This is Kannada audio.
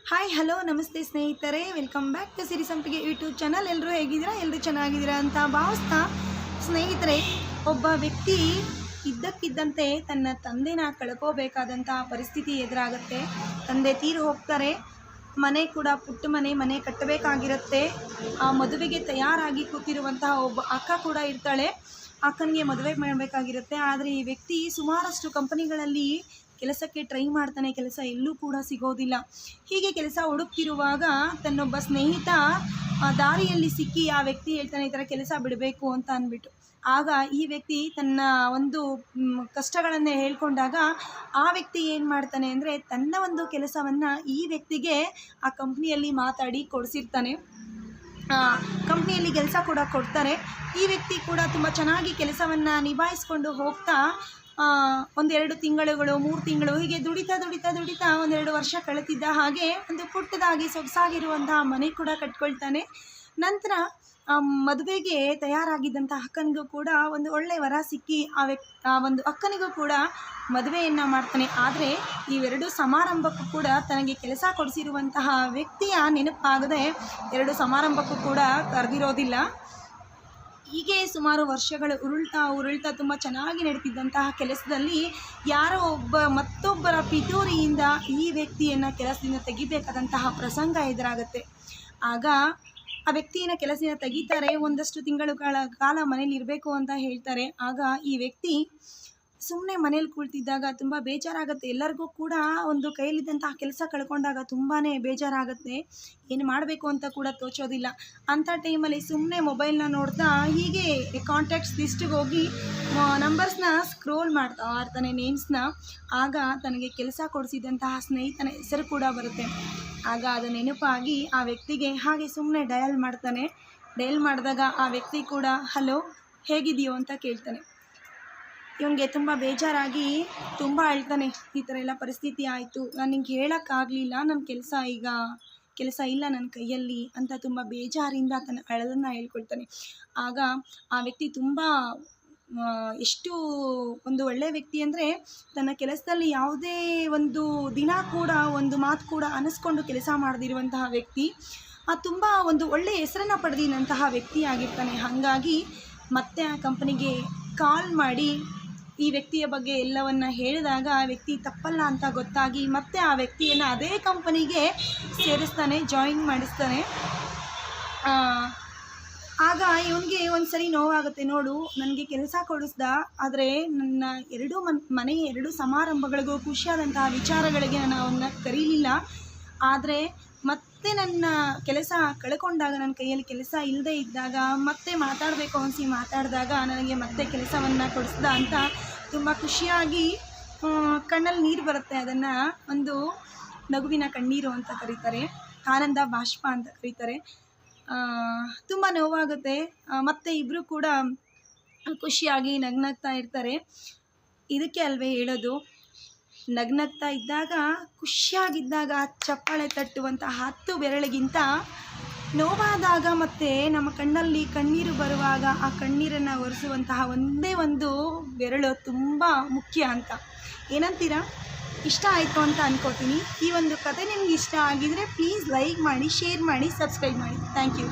ಹಾಯ್ ಹಲೋ ನಮಸ್ತೆ ಸ್ನೇಹಿತರೆ, ವೆಲ್ಕಮ್ ಬ್ಯಾಕ್ ಟು ಸಿರಿ ಸಂಪಿಗೆ ಯೂಟ್ಯೂಬ್ ಚಾನಲ್. ಎಲ್ಲರೂ ಹೇಗಿದ್ದೀರಾ? ಎಲ್ಲರೂ ಚೆನ್ನಾಗಿದ್ದೀರಾ ಅಂತ ಭಾವಿಸ್ತಾ, ಸ್ನೇಹಿತರೆ, ಒಬ್ಬ ವ್ಯಕ್ತಿ ಇದ್ದಕ್ಕಿದ್ದಂತೆ ತನ್ನ ತಂದೆನ ಕಳ್ಕೋಬೇಕಾದಂಥ ಪರಿಸ್ಥಿತಿ ಎದುರಾಗುತ್ತೆ. ತಂದೆ ತೀರು ಹೋಗ್ತಾರೆ. ಮನೆ ಕೂಡ ಪುಟ್ಟ ಮನೆ ಕಟ್ಟಬೇಕಾಗಿರುತ್ತೆ. ಆ ಮದುವೆಗೆ ತಯಾರಾಗಿ ಕೂತಿರುವಂತಹ ಒಬ್ಬ ಅಕ್ಕ ಕೂಡ ಇರ್ತಾಳೆ. ಅಕ್ಕನಿಗೆ ಮದುವೆ ಮಾಡಬೇಕಾಗಿರುತ್ತೆ. ಆದರೆ ಈ ವ್ಯಕ್ತಿ ಸುಮಾರಷ್ಟು ಕಂಪನಿಗಳಲ್ಲಿ ಕೆಲಸಕ್ಕೆ ಟ್ರೈ ಮಾಡ್ತಾನೆ. ಕೆಲಸ ಎಲ್ಲೂ ಕೂಡ ಸಿಗೋದಿಲ್ಲ. ಹೀಗೆ ಕೆಲಸ ಹುಡುಕ್ತಿರುವಾಗ ತನ್ನೊಬ್ಬ ಸ್ನೇಹಿತ ದಾರಿಯಲ್ಲಿ ಸಿಕ್ಕಿ ಆ ವ್ಯಕ್ತಿ ಹೇಳ್ತಾನೆ, ಈ ಥರ ಕೆಲಸ ಬಿಡಬೇಕು ಅಂತ ಅಂದ್ಬಿಟ್ಟು. ಆಗ ಈ ವ್ಯಕ್ತಿ ತನ್ನ ಒಂದು ಕಷ್ಟಗಳನ್ನು ಹೇಳ್ಕೊಂಡಾಗ ಆ ವ್ಯಕ್ತಿ ಏನು ಮಾಡ್ತಾನೆ ಅಂದರೆ, ತನ್ನ ಒಂದು ಕೆಲಸವನ್ನು ಈ ವ್ಯಕ್ತಿಗೆ ಆ ಕಂಪ್ನಿಯಲ್ಲಿ ಮಾತಾಡಿ ಕೊಡಿಸಿರ್ತಾನೆ. ಕಂಪ್ನಿಯಲ್ಲಿ ಕೆಲಸ ಕೂಡ ಕೊಡ್ತಾರೆ. ಈ ವ್ಯಕ್ತಿ ಕೂಡ ತುಂಬ ಚೆನ್ನಾಗಿ ಕೆಲಸವನ್ನು ನಿಭಾಯಿಸ್ಕೊಂಡು ಹೋಗ್ತಾ 1-2 ತಿಂಗಳುಗಳು 3 ತಿಂಗಳು ಹೀಗೆ ದುಡಿತಾ 1-2 ವರ್ಷ ಕಳೆತಿದ್ದ ಹಾಗೆ ಒಂದು ಪುಟ್ಟದಾಗಿ ಸೊಗಸಾಗಿರುವಂತಹ ಮನೆ ಕೂಡ ಕಟ್ಕೊಳ್ತಾನೆ. ನಂತರ ಮದುವೆಗೆ ತಯಾರಾಗಿದ್ದಂಥ ಅಕ್ಕನಿಗೂ ಕೂಡ ಒಂದು ಒಳ್ಳೆಯ ವರ ಸಿಕ್ಕಿ ಆ ಒಂದು ಅಕ್ಕನಿಗೂ ಕೂಡ ಮದುವೆಯನ್ನು ಮಾಡ್ತಾನೆ. ಆದರೆ ಇವೆರಡು ಸಮಾರಂಭಕ್ಕೂ ಕೂಡ ತನಗೆ ಕೆಲಸ ಕೊಡಿಸಿರುವಂತಹ ವ್ಯಕ್ತಿಯ ನೆನಪಾಗದೆ 2 ಸಮಾರಂಭಕ್ಕೂ ಕೂಡ ಕರೆದಿರೋದಿಲ್ಲ. ಹೀಗೆ ಸುಮಾರು ವರ್ಷಗಳು ಉರುಳ್ತಾ ತುಂಬ ಚೆನ್ನಾಗಿ ನಡೀತಿದ್ದಂತಹ ಕೆಲಸದಲ್ಲಿ ಯಾರೋ ಮತ್ತೊಬ್ಬರ ಪಿತೂರಿಯಿಂದ ಈ ವ್ಯಕ್ತಿಯನ್ನು ಕೆಲಸದಿಂದ ತೆಗಿಬೇಕಾದಂತಹ ಪ್ರಸಂಗ ಎದುರಾಗುತ್ತೆ. ಆಗ ಆ ವ್ಯಕ್ತಿಯನ್ನು ಕೆಲಸದಿಂದ ತೆಗಿತಾರೆ. ಒಂದಷ್ಟು ತಿಂಗಳುಗಳ ಕಾಲ ಮನೇಲಿ ಇರಬೇಕು ಅಂತ ಹೇಳ್ತಾರೆ. ಆಗ ಈ ವ್ಯಕ್ತಿ ಸುಮ್ಮನೆ ಮನೇಲಿ ಕುಳಿತಿದ್ದಾಗ ತುಂಬ ಬೇಜಾರಾಗುತ್ತೆ. ಎಲ್ಲರಿಗೂ ಕೂಡ ಒಂದು ಕೈಯಲ್ಲಿದ್ದಂತಹ ಕೆಲಸ ಕಳ್ಕೊಂಡಾಗ ತುಂಬಾ ಬೇಜಾರಾಗುತ್ತೆ. ಏನು ಮಾಡಬೇಕು ಅಂತ ಕೂಡ ತೋಚೋದಿಲ್ಲ. ಅಂಥ ಟೈಮಲ್ಲಿ ಸುಮ್ಮನೆ ಮೊಬೈಲ್ನ ನೋಡ್ತಾ ಹೀಗೆ ಕಾಂಟ್ಯಾಕ್ಟ್ಸ್ ಲಿಸ್ಟಿಗೆ ಹೋಗಿ ನಂಬರ್ಸ್ನ ಸ್ಕ್ರೋಲ್ ಮಾಡ್ತಾ ಇರ್ತಾನೆ, ನೇಮ್ಸ್ನ. ಆಗ ತನಗೆ ಕೆಲಸ ಕೊಡಿಸಿದಂತಹ ಸ್ನೇಹಿತನ ಹೆಸರು ಕೂಡ ಬರುತ್ತೆ. ಆಗ ಅದು ನೆನಪಾಗಿ ಆ ವ್ಯಕ್ತಿಗೆ ಹಾಗೆ ಸುಮ್ಮನೆ ಡಯಲ್ ಮಾಡ್ತಾನೆ. ಡಯಲ್ ಮಾಡಿದಾಗ ಆ ವ್ಯಕ್ತಿ ಕೂಡ ಹಲೋ ಹೇಗಿದೆಯೋ ಅಂತ ಕೇಳ್ತಾನೆ. ಇವನಿಗೆ ತುಂಬ ಬೇಜಾರಾಗಿ ತುಂಬ ಅಳ್ತಾನೆ. ಈ ಥರ ಎಲ್ಲ ಪರಿಸ್ಥಿತಿ ಆಯಿತು, ನಾನು ನಿಂಗೆ ಹೇಳೋಕ್ಕಾಗಲಿಲ್ಲ, ನನ್ನ ಕೆಲಸ ಇಲ್ಲ ನನ್ನ ಕೈಯಲ್ಲಿ ಅಂತ ತುಂಬ ಬೇಜಾರಿಂದ ತನ್ನ ಅಳಲನ್ನು ಹೇಳ್ಕೊಳ್ತಾನೆ. ಆಗ ಆ ವ್ಯಕ್ತಿ ತುಂಬ ಎಷ್ಟು ಒಂದು ಒಳ್ಳೆಯ ವ್ಯಕ್ತಿ ಅಂದರೆ, ತನ್ನ ಕೆಲಸದಲ್ಲಿ ಯಾವುದೇ ಒಂದು ದಿನ ಕೂಡ ಒಂದು ಮಾತು ಕೂಡ ಅನ್ನಿಸ್ಕೊಂಡು ಕೆಲಸ ಮಾಡದಿರುವಂತಹ ವ್ಯಕ್ತಿ, ತುಂಬ ಒಂದು ಒಳ್ಳೆಯ ಹೆಸರನ್ನು ಪಡೆದಿದ್ದಂತಹ ವ್ಯಕ್ತಿ ಆಗಿರ್ತಾನೆ. ಹಾಗಾಗಿ ಮತ್ತೆ ಆ ಕಂಪನಿಗೆ ಕಾಲ್ ಮಾಡಿ ಈ ವ್ಯಕ್ತಿಯ ಬಗ್ಗೆ ಎಲ್ಲವನ್ನು ಹೇಳಿದಾಗ ಆ ವ್ಯಕ್ತಿ ತಪ್ಪಲ್ಲ ಅಂತ ಗೊತ್ತಾಗಿ ಮತ್ತೆ ಆ ವ್ಯಕ್ತಿಯನ್ನು ಅದೇ ಕಂಪನಿಗೆ ಸೇರಿಸ್ತಾನೆ, ಜಾಯಿನ್ ಮಾಡಿಸ್ತಾನೆ. ಆಗ ಇವನಿಗೆ ಒಂದು ಸರಿ ನೋವಾಗುತ್ತೆ. ನೋಡು, ನನಗೆ ಕೆಲಸ ಕೊಡಿಸ್ದ, ಆದರೆ ನನ್ನ 2 ಸಮಾರಂಭಗಳಿಗೂ ಖುಷಿಯಾದಂತಹ ವಿಚಾರಗಳಿಗೆ ನಾನು ಅವನ್ನ ಕರೀಲಿಲ್ಲ. ಆದರೆ ಮತ್ತೆ ನನ್ನ ಕೆಲಸ ಕಳ್ಕೊಂಡಾಗ, ನನ್ನ ಕೈಯಲ್ಲಿ ಕೆಲಸ ಇಲ್ಲದೆ ಇದ್ದಾಗ ಮತ್ತೆ ಮಾತಾಡಬೇಕು ಅನಿಸಿ ಮಾತಾಡಿದಾಗ ನನಗೆ ಮತ್ತೆ ಕೆಲಸವನ್ನು ಕೊಡಿಸ್ದ ಅಂತ ತುಂಬ ಖುಷಿಯಾಗಿ ಕಣ್ಣಲ್ಲಿ ನೀರು ಬರುತ್ತೆ. ಅದನ್ನು ಒಂದು ನಗುವಿನ ಕಣ್ಣೀರು ಅಂತ ಕರೀತಾರೆ, ಆನಂದ ಬಾಷ್ಪ ಅಂತ ಕರೀತಾರೆ. ತುಂಬ ನೋವಾಗುತ್ತೆ. ಮತ್ತು ಇಬ್ಬರು ಕೂಡ ಖುಷಿಯಾಗಿ ನಗ್ನಗ್ತಾ ಇರ್ತಾರೆ. ಇದಕ್ಕೆ ಅಲ್ವೇ ಹೇಳೋದು, ನಗ್ನಗ್ತಾ ಇದ್ದಾಗ, ಖುಷಿಯಾಗಿದ್ದಾಗ ಚಪ್ಪಾಳೆ ತಟ್ಟುವಂತಹ 10 ಬೆರಳಿಗಿಂತ ನೋವಾದಾಗ ಮತ್ತು ನಮ್ಮ ಕಣ್ಣಲ್ಲಿ ಕಣ್ಣೀರು ಬರುವಾಗ ಆ ಕಣ್ಣೀರನ್ನು ಒರೆಸುವಂತಹ ಒಂದೇ ಒಂದು ಬೆರಳು ತುಂಬ ಮುಖ್ಯ ಅಂತ. ಏನಂತೀರಾ? ಇಷ್ಟ ಆಯಿತು ಅಂತ ಅಂದ್ಕೋತೀನಿ. ಈ ಒಂದು ಕತೆ ನಿಮ್ಗೆ ಇಷ್ಟ ಆಗಿದರೆ ಪ್ಲೀಸ್ ಲೈಕ್ ಮಾಡಿ, ಶೇರ್ ಮಾಡಿ, ಸಬ್ಸ್ಕ್ರೈಬ್ ಮಾಡಿ. Thank you.